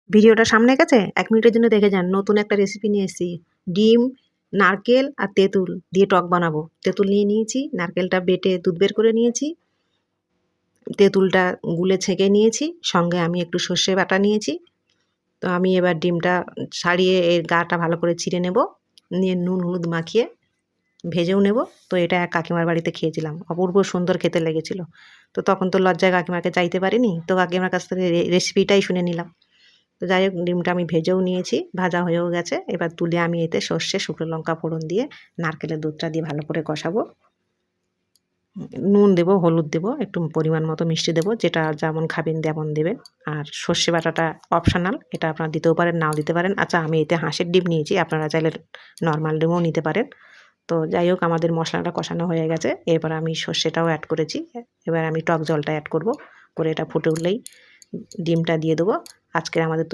ভিডিওটা সামনে গেছে 1 মিনিটের জন্য দেখে যান। নতুন একটা রেসিপি নিয়ে এসেছি। ডিম, নারকেল আর তেঁতুল দিয়ে টক বানাবো। তেঁতুল নিয়ে নিয়েছি, নারকেলটা বেটে দুধ বের করে নিয়েছি, তেঁতুলটা গুলে ছেঁকে নিয়েছি, সঙ্গে আমি একটু সর্ষে বাটা নিয়েছি। তো আমি এবার ডিমটা ছাড়িয়ে এর গাটা ভালো করে চিড়ে নেব, নিয়ে নুন হলুদ মাখিয়ে ভেজেও নেব। তো এটা এক কাকিমার বাড়িতে খেয়েছিলাম, অপূর্ব সুন্দর খেতে লেগেছিল। তো তখন তো লজ্জায় কাকিমাকে চাইতে পারিনি, তো কাকিমার কাছ থেকে রেসিপিটাই শুনে নিলাম। তো যাই হোক, ডিমটা আমি ভেজেও নিয়েছি, ভাজা হয়েও গেছে। এবার তুলে আমি এতে সর্ষে শুকনো লঙ্কা ফোড়ন দিয়ে নারকেলের দুধটা দিয়ে ভালো করে কষাবো। নুন দেবো, হলুদ দেবো, একটু পরিমাণ মতো মিষ্টি দেবো, যেটা যেমন খাবেন তেমন দেবেন। আর সর্ষে বাটাটা অপশনাল, এটা আপনারা দিতেও পারেন, নাও দিতে পারেন। আচ্ছা, আমি এতে হাঁসের ডিম নিয়েছি, আপনারা চাইলে নর্মাল ডিমও নিতে পারেন। তো যাই হোক, আমাদের মশলাটা কষানো হয়ে গেছে। এবার আমি সর্ষেটাও অ্যাড করেছি। এবার আমি টক জলটা অ্যাড করব, করে এটা ফুটে উঠলেই ডিমটা দিয়ে দেবো। আজকের আমাদের